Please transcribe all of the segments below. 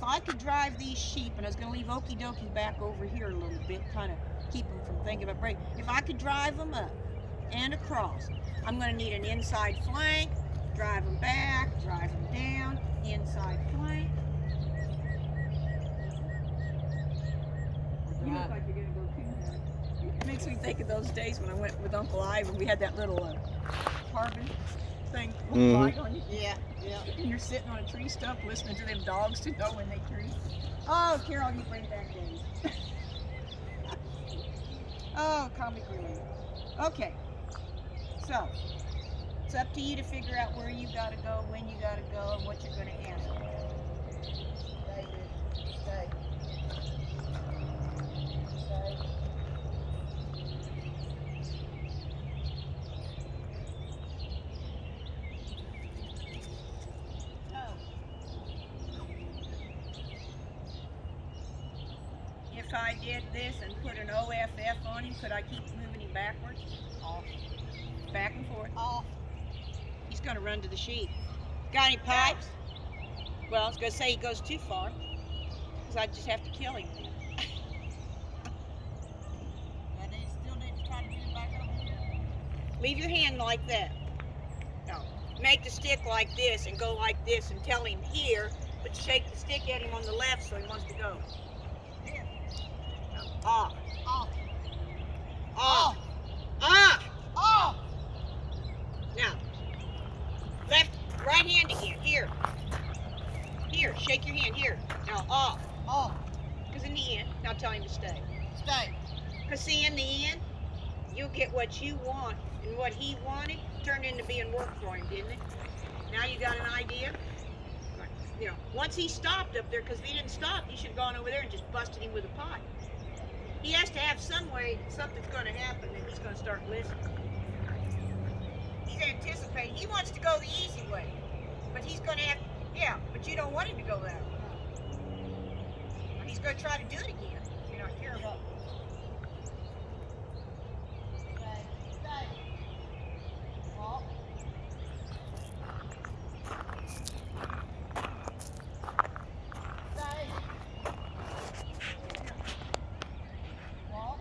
I could drive these sheep, and I was going to leave Okie Dokie back over here a little bit, kind of keep them from thinking about break. If I could drive them up and across, I'm going to need an inside flank, drive them back, drive them down, inside flank. You look like you're going to go too hard. It makes me think of those days when I went with Uncle Ivan. We had that little carbon thing light on you. Yeah, yeah. And you're sitting on a tree stump listening to them dogs to know when they tree. Oh, Carol, you bring back days. Oh, comic relief. Okay, so it's up to you to figure out where you got to go, when you got to go, and what you're going to ask. Stay, stay. If I did this and put an OFF on him, could I keep moving him backwards? Off. Back and forth? Off. He's going to run to the sheep. Got any pipes? Well, I was going to say he goes too far, because I just have to kill him then. And they still need to try to get him back over here. Leave your hand like that. No. Make the stick like this and go like this and tell him here, but shake the stick at him on the left so he wants to go. Here. No. Off. Off. Off. Off. Off. Now, left, right hand again. Here. Here. Shake your hand. Here. Now, off. Off. Because in the end, now tell him to stay. Stay. Because see, in the end, you'll get what you want, and what he wanted turned into being work for him, didn't it? Now you got an idea? You know, once he stopped up there, because if he didn't stop, you should have gone over there and just busted him with a pipe. He has to have some way, something's going to happen, and he's going to start listening. He's anticipating. He wants to go the easy way, but he's going to have, yeah, but you don't want him to go that way. And he's going to try to do it again if you're not careful. Stay. Stay. Off. Stay. Off.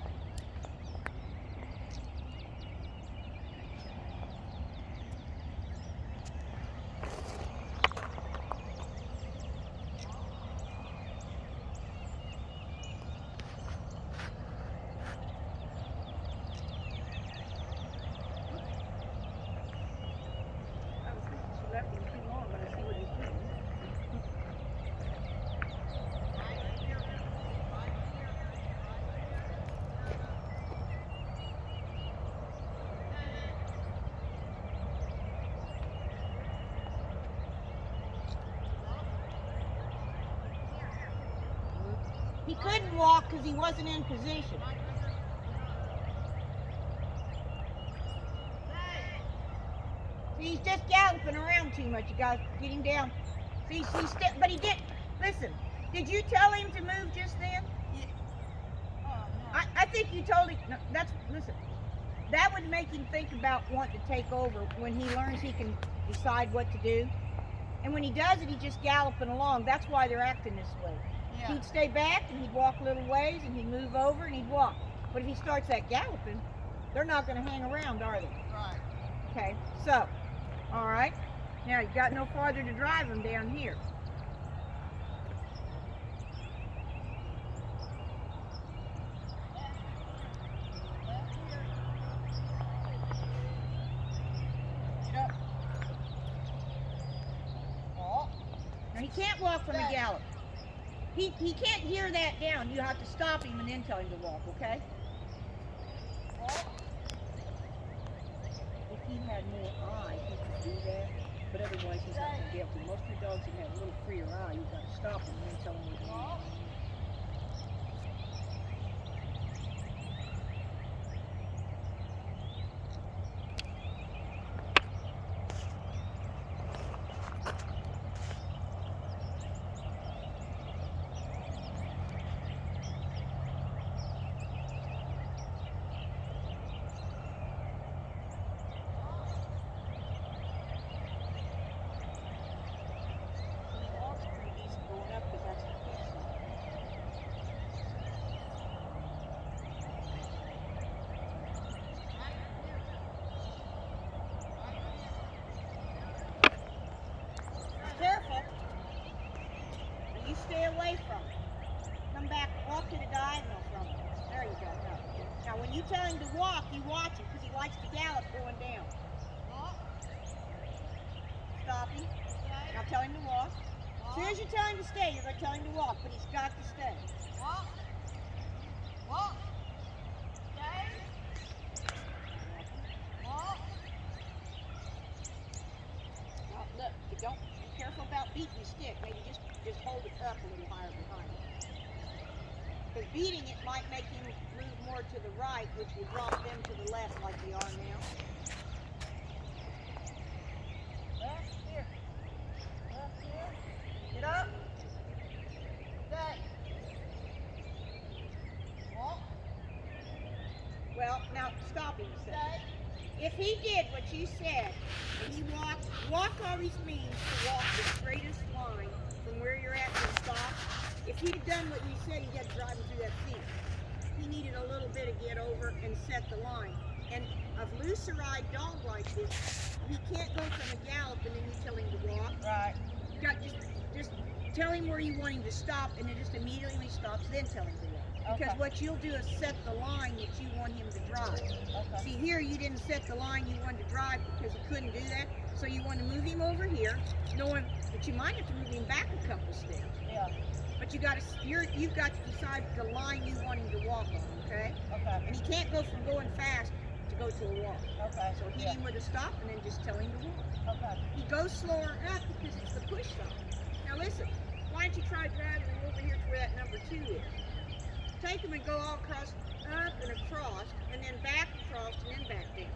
I was thinking she left him too long, but I see what he's doing. Right here. Right here. He couldn't walk because he wasn't in position. He's just galloping around too much. You guys get him down. See, but he did. Listen, did you tell him to move just then? I think you told him. No, listen. That would make him think about wanting to take over when he learns he can decide what to do. And when he does it, he's just galloping along. That's why they're acting this way. Yeah. He'd stay back and he'd walk little ways and he'd move over and he'd walk. But if he starts that galloping, they're not going to hang around, are they? Right. Okay, so, all right. Now you've got no farther to drive them down here. Left here. Get up. Off. Now he can't walk from a gallop. He can't hear that down. You have to stop him and then tell him to walk, okay? Off. If he had more eye, he could do that. But otherwise he's not going to be able to. Most of your dogs that have a little freer eye, you've got to stop him and then tell him what to do. Off. stay away from it. Come back, walk to the diagonal from it. There you go. Now when you tell him to walk, you watch him because he likes to gallop going down. Walk. Stop him. Stay. Now tell him to walk. As Walk. soon as you tell him to stay, you're going to tell him to walk, but he's got to stay. Walk. Walk. Stay. Walk. Now look, you don't be careful about beating the stick. Maybe just hold it up a little higher behind it. Because beating it might make him move more to the right, which will drop them to the left like they are now. Left here. Left here. Get up. Stay. Walk. Well, now stop him a second. Stay. If he did what you said, and he walk always means to walk the straightest line from where you're at to the stop. If he'd done what you said, he'd get driving through that field. He needed a little bit to get over and set the line. And a looser-eyed dog like this, he can't go from a gallop and then you tell him to walk. Right. You got just tell him where you want him to stop, and then just immediately when he stops, then tell him to walk. Because Okay. what you'll do is set the line that you want him to drive. Okay. See here, you didn't set the line you wanted to drive because you couldn't do that. So you want to move him over here, knowing that you might have to move him back a couple steps. Yeah. But you've got to decide the line you want him to walk on, okay? Okay. And he can't go from going fast to go to a walk. Okay. So hit him with a stop and then just tell him to walk. Okay. He goes slower up because it's the push sign. Now listen, why don't you try driving him over here to where that number 2 is? Take him and go all across, up and across, and then back across, and then back down.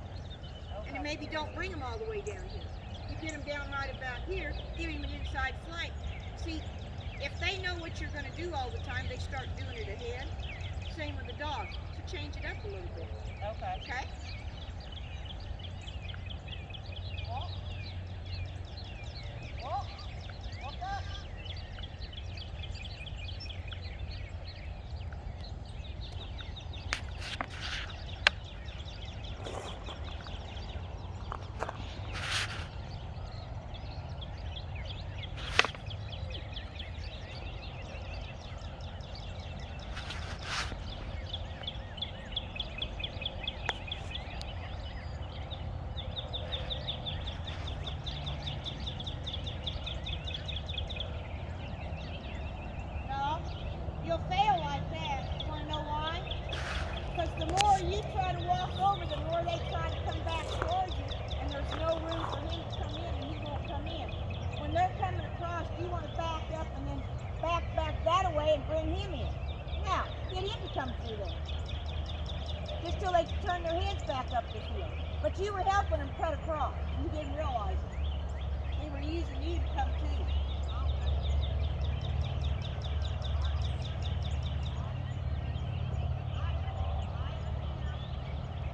And then maybe don't bring him all the way down here. You get him down right about here, give him an inside flank. See, if they know what you're going to do all the time, they start doing it ahead. Same with the dog. So change it up a little bit. Okay. Okay? Walk. Walk. Walk up. No, you'll fail like that. You want to know why? Because the more you try to walk over, the more they try to come back towards you, and there's no room for him to come in, and he won't come in. When they're coming across, you want to back up and then back that away and bring him in. Now, get him to come through there. Just till they turn their heads back up the field. But you were helping them cut across. You didn't realize it. They were using you to come to you.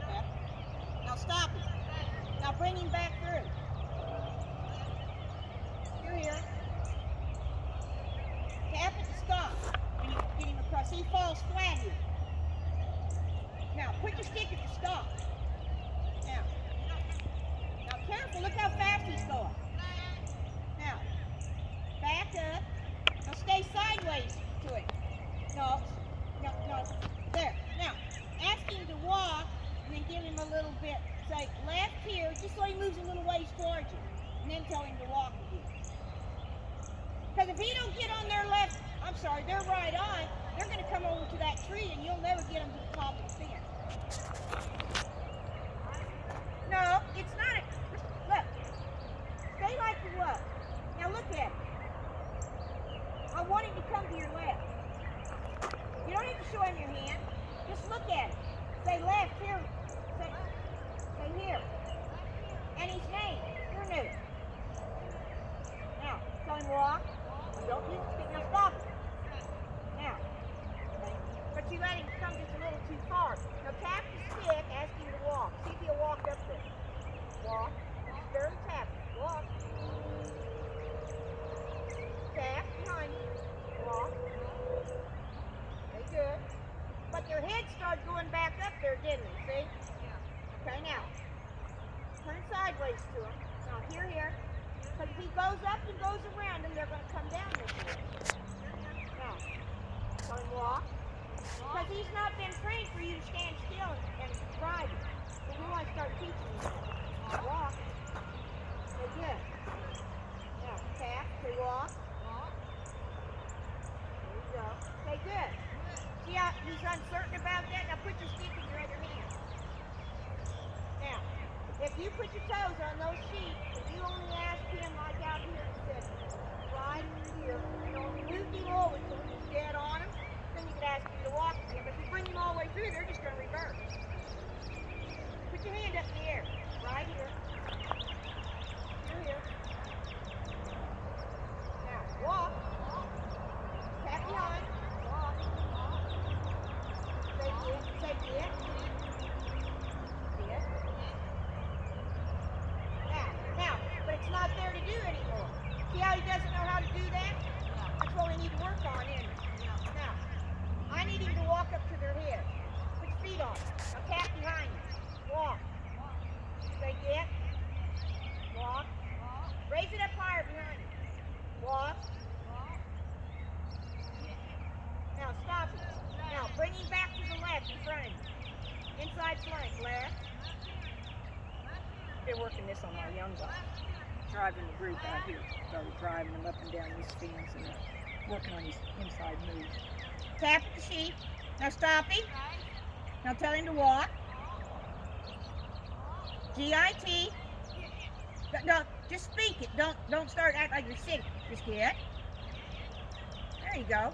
Okay. Now stop him. Now bring him back through. You're here. Tap it to stop when you get him across. He falls flat here. Now put your stick at the stop. Now careful. Look how fast he's going. Now back up. Now stay sideways to it. No. There. Now ask him to walk and then give him a little bit. Say left here, just so he moves a little ways towards you. And then tell him to walk again. Because if he don't get on their their right eye, they're going to come over to that tree and you'll never get them to the top of the fence. No, it's not. Look. Stay like you was. Now look at it. I want him to come to your left. You don't need to show him your hand. Just look at it. Say left here. Say here. And his name. You're Newt. Now, tell him walk. Don't use the stick. Now stop it. Now. Okay. But you let him come just a little too far. Now tap the stick, ask him to walk. See if he'll walk up there. Walk. Just barely tap it. Walk. Tap behind you. Walk. Okay, good. But their head started going back up there, didn't it? See? Yeah. Okay, now. Turn sideways to him. Now, here. Because if he goes up and goes around them, they're going to come down this way. not been trained for you to stand still and ride it. So we want to start teaching you that. Walk. Say good. Now, tap, say walk. There you go. Say good. See how he's uncertain about that? Now put your stick in your other hand. Now, if you put your toes on those sheets, if you only ask him like out here and said, right here, and only moved him over till he was dead on him, then you could ask him to walk with him. If you bring him all the way through, they're just going to reverse. Put your hand up in the air, right here. Here. Now, walk. Tap behind. Walk. Say get. Say get. Get. Now, but it's not there to do anymore. See how he doesn't know how to do that? That's what we need to work on, isn't it? Now, I need him to walk up to their head. Put your feet on. Now tap behind you. Walk. Say get. Walk. Raise it up higher behind you. Walk. Now stop it. Now bring him back to the left in front of you. Inside flank, left. Been working this on my young guy. Driving the group out here. Started driving him up and down these fins and working on his inside moves. Tap at the sheet. Now stop him. Now tell him to walk. G-I-T. No, just speak it. Don't start acting like you're sick. Just get. There you go.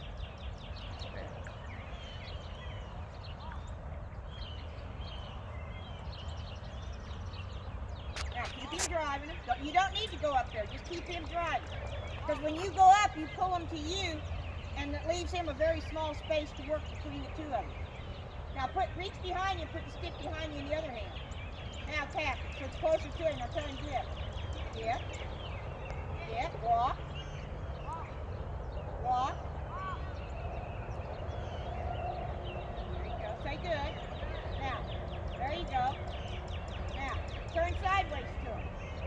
Now keep him driving him. You don't need to go up there. Just keep him driving. Because when you go up, you pull him to you, and it leaves him a very small space to work between the two of you. Now reach behind you and put the stick behind you in the other hand. Now tap it so it's closer to him. Now tell him get. Get. Get. Walk. Walk. There you go. Say good. Now, there you go. Now, turn sideways to him.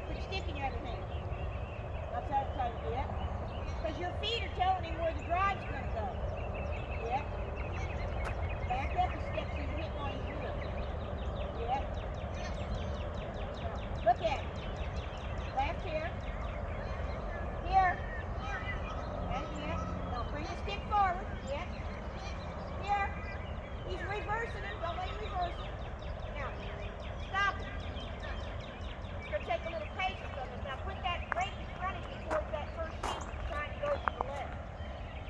Put your stick in your other hand. That's how it's trying to get. Because your feet are telling him where the drive's going to go. Get. Back up a step so you're hitting on his wheel. Get. Look at it. Left here. Here. And here. Now bring the stick forward. Yep. Here. He's reversing him. Don't let him reverse him. Now, stop him. It's going to take a little patience on this. Now put that brake in front of you towards that first sheet trying to go to the left.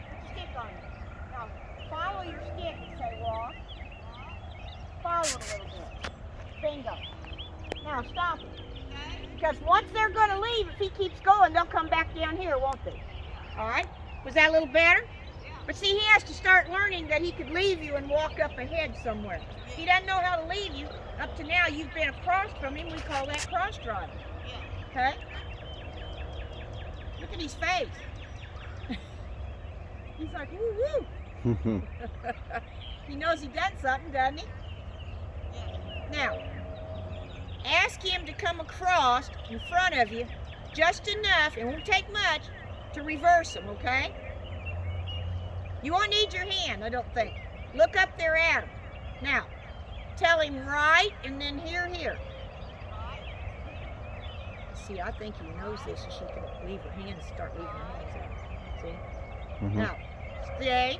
Put your stick on it. Now, follow your stick and say walk. Follow it a little bit. Bingo. Now stop it. Because once they're going to leave, if he keeps going, they'll come back down here, won't they? All right? Was that a little better? But see, he has to start learning that he could leave you and walk up ahead somewhere. He doesn't know how to leave you. Up to now, you've been across from him. We call that cross driving. Okay? Look at his face. He's like, woo-woo. He knows he done something, doesn't he? Now, ask him to come across in front of you just enough, it won't take much, to reverse him, okay? You won't need your hand, I don't think. Look up there at him. Now, tell him right and then here. See, I think he knows this and she can leave her hands, start leaving her hands out. See? Mm-hmm. Now, stay.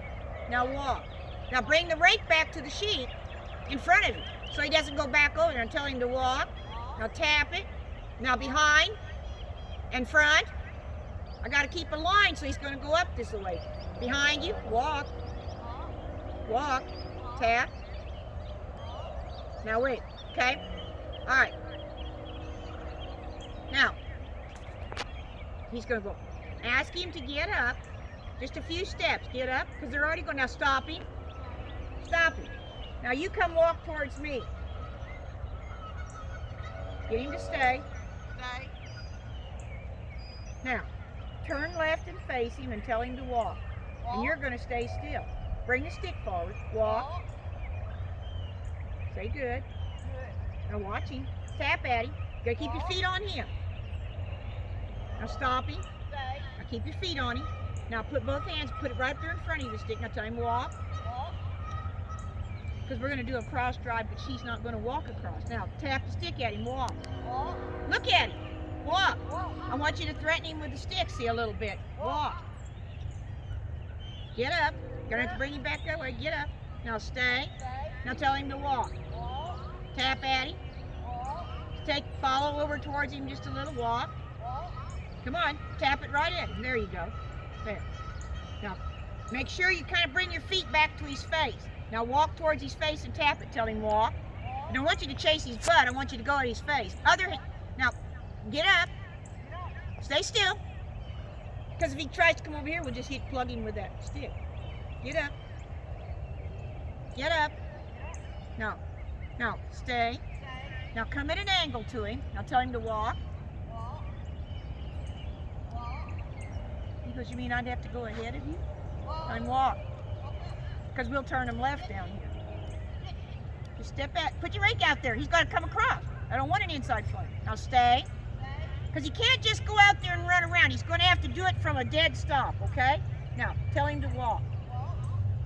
Now walk. Now bring the rake back to the sheet in front of you so he doesn't go back over there, and tell him to walk. Now tap it. Now behind and front. I got to keep a line so he's going to go up this way. Behind you, walk. Walk. Tap. Now wait, okay? All right. Now, he's going to go. Ask him to get up. Just a few steps. Get up, because they're already going. Now stop him. Stop him. Now you come walk towards me. Get him to stay. Stay. Now, turn left and face him and tell him to walk. And you're going to stay still. Bring the stick forward. Walk. Say good. Now watch him. Tap at him. You got to keep your feet on him. Now stop him. Stay. Now keep your feet on him. Now put both hands, put it right there in front of you, the stick. Now tell him walk. Because we're going to do a cross drive, but she's not going to walk across. Now, tap the stick at him. Walk. Walk. Look at him. Walk. Walk. I want you to threaten him with the stick. See a little bit. Walk. Get up. Gonna have to bring him back that way. Get up. Now stay. Stay. Now tell him to walk. Walk. Tap at him. Walk. Follow over towards him just a little. Walk. Walk. Come on. Tap it right in. There you go. There. Now, make sure you kind of bring your feet back to his face. Now walk towards his face and tap it. Tell him walk. I don't want you to chase his butt. I want you to go at his face. Other hand. Now, get up. Stay still. Because if he tries to come over here, we'll just plug him with that stick. Get up. Get up. Now, stay. Now come at an angle to him. Now tell him to walk. Walk. Walk. He goes, you mean I'd have to go ahead of you? Walk. Tell him walk. Because we'll turn him left down here. Just step back. Put your rake out there. He's got to come across. I don't want an inside flank. Now stay. Because he can't just go out there and run around. He's going to have to do it from a dead stop, okay? Now, tell him to walk.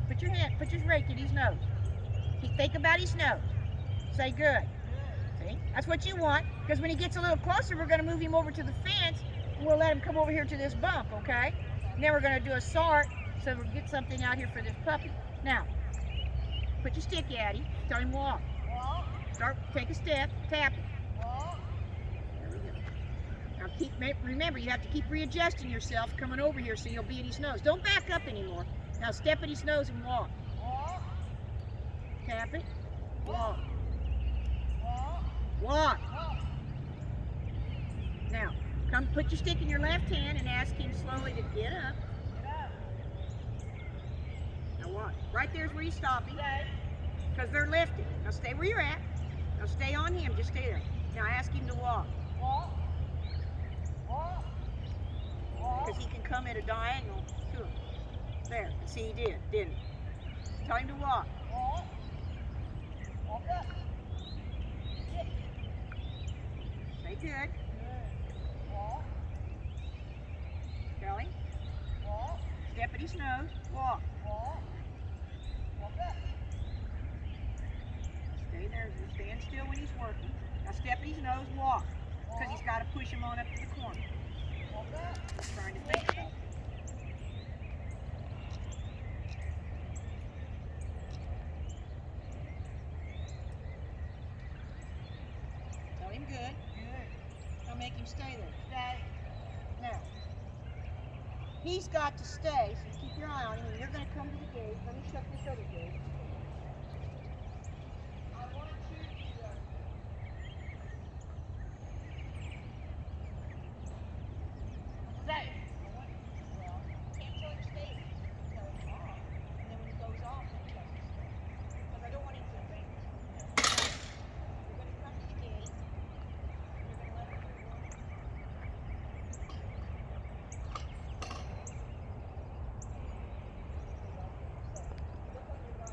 Put your rake at his nose. Think about his nose. Say good. See? That's what you want. Because when he gets a little closer, we're going to move him over to the fence. And we'll let him come over here to this bump, okay? And then we're going to do a sort so we'll get something out here for this puppy. Now, put your stick at him. Tell him walk. Take a step. Tap it. There we go. Now remember, you have to keep readjusting yourself coming over here so you'll be at his nose. Don't back up anymore. Now step at his nose and walk. Tap it. Walk. Walk. Now, come put your stick in your left hand and ask him slowly to get up. Now walk. Right there's where you stop him. Because they're lifted. Now stay where you're at. Now stay on him. Just stay there. Now ask him to walk. Because he can come at a diagonal to him. There. See, he did, didn't he? Tell him to walk. Stay good. Tell him. Step at his nose. Walk. Stay there. Stand still when he's working. Now step at his nose. Walk. Because he's got to push him on up to the corner. He's trying to think about it. Tell him good. Now make him stay there. Now, he's got to stay, so keep your eye on him, and you're going to come to the gate. Let me shut this other gate. I want you to... Can't tell him to stay. Tell him off. And then when he goes off, then tell him to stay. Because I don't want him to think. You're going to come to the gate. You're going to let him do it. Look on your right.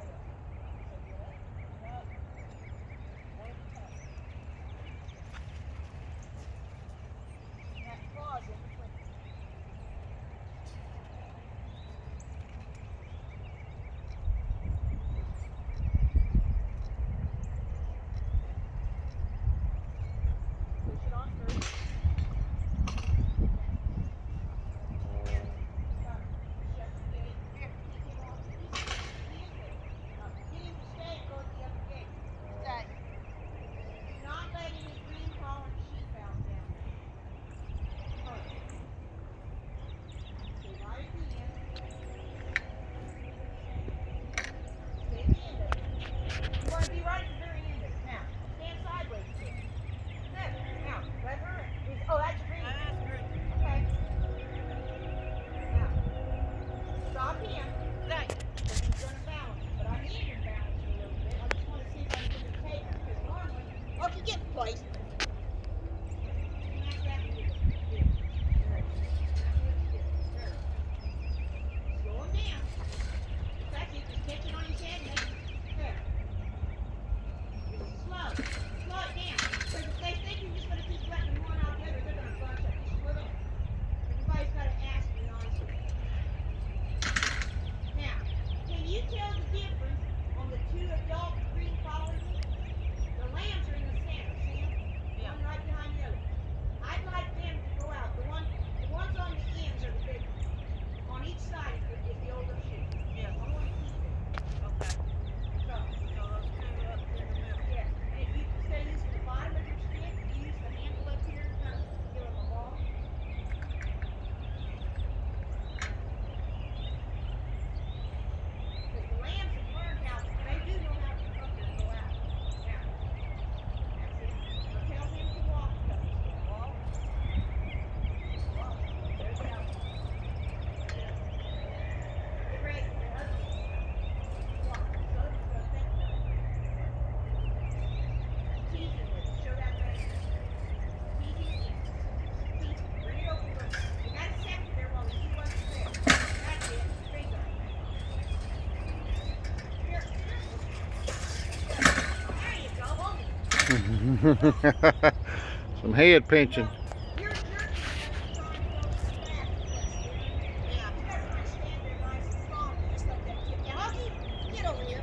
Some head pinching. You're trying to go to the back place, Darren. Yeah. You gotta kind of stand there nice and calm and just let that kid. Now, Huggy, get over here.